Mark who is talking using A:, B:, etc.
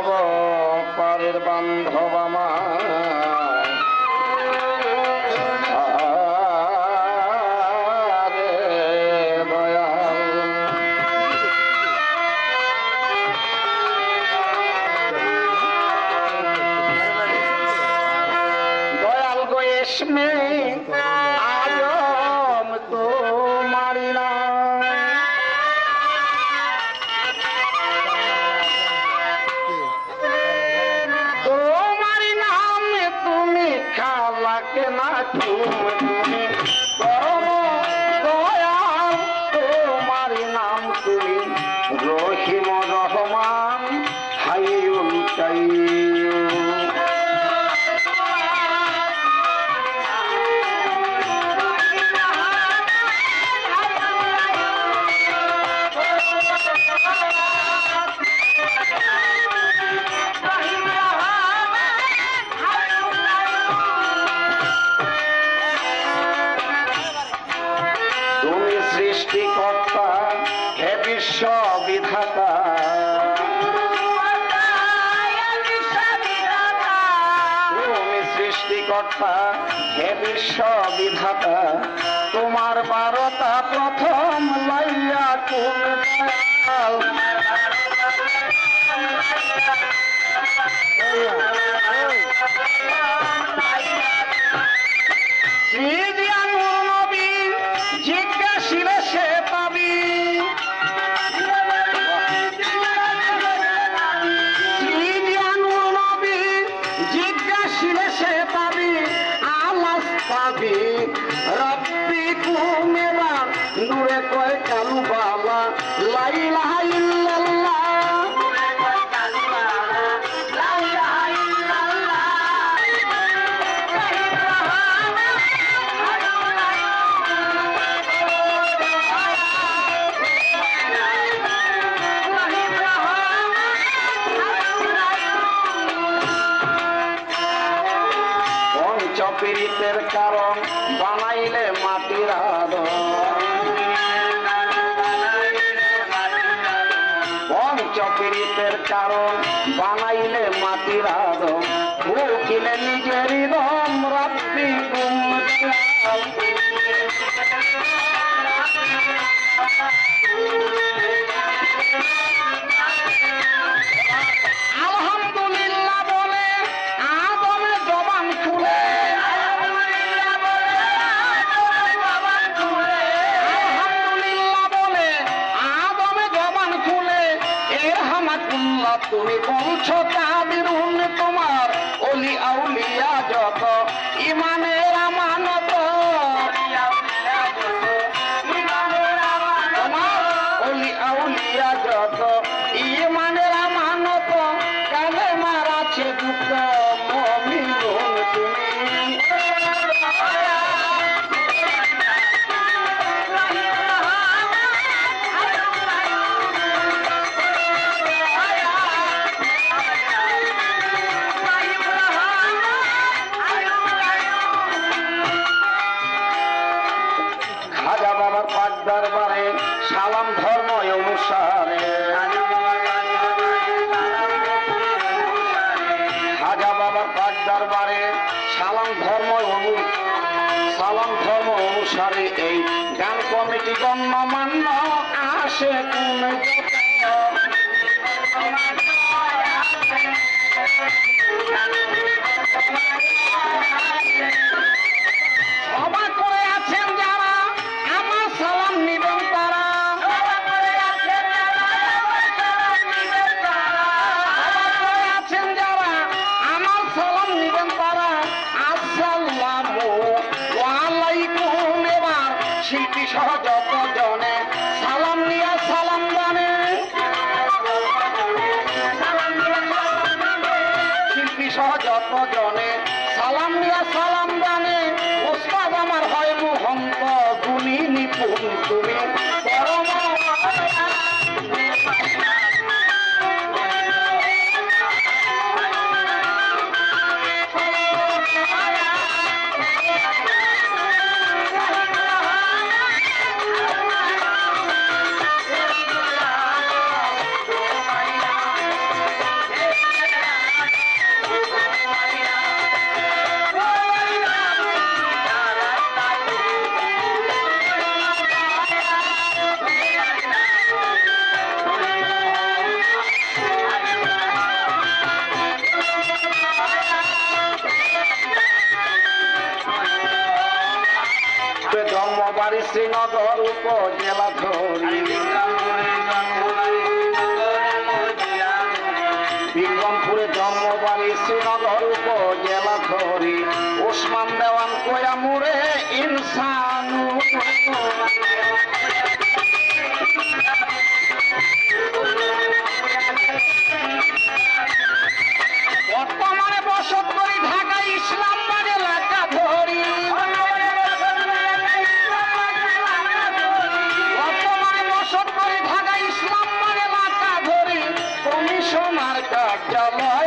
A: নব পারের বান্ধব আমার দয়াল গোয়েশ মে আজম তো মারিনা খালাকে না তুমি পরম দয়াল তোমার নাম তুমি রহিম রহমান হাইউল কাইয়্যুম সৃষ্টিকর্তা হে বিশ্ব বিধাতা তুমি সৃষ্টিকর্তা হে বিশ্ব বিধাতা তোমার বারতা প্রথম লাইয়া তুমি জিজ্ঞাসিলে সে পাবি জিজ্ঞাসিলে সে পাবি আলাস পাবি রব্বি কুমেরা নূরে কয় কালু বাবা লা ইলাহা ইল্লাল্লাহ পীড়িতের কারণ বানাইলে মাটির আদম পঞ্চপীড়িতের কারণ বানাইলে মাটির আদম উকিলে নিজেরই দম রাত্রি আলহামদুলিল্লাহ বলে আদমে জবান খুলে তুমি বলছো কাদিরুন তোমার ওলি আউলিয়া যত ইমানের আমানত তোমার ওলি আউলিয়া যত ইমানের আমানত কালে মারাছে দুঃখ মুমিনুন তুমি দরবারে সালাম ধর্ম অনুসারে খাজা বাবার পাক দরবারে সালাম ধর্ম অনুসারে এই গান কমিটি গণ্যমান্য আসে কোন সভা করে আছেন যারা আমার সালাম নিবেন তারা আছেন যারা আমার সালাম নিবেন তারা আসসালামু আলাইকুম এবার শিল্পী সহ যত জনে সালাম নিয়ে সালাম জানে শিল্পী সহ যত জনে সালাম নিয়ে সালাম জানে ওস্তাদ আমার হয় মুহম্মদ গুণী নিপুণ তুমি পরম শ্রীনগর উপজেলা ধরি বিক্রমপুরে জন্মবাড়ি শ্রীনগর উপজেলা ধরি ওসমান দেওয়ান কোয়ামুরে ইনসানু বর্তমানে বসত করি ঢাকা ইসলামাবাদ এলাকা ধরি বর্তমানে বসত করি ঢাকা ইসলামাবাদ এলাকা ধরি কমিশনার কার্যালয়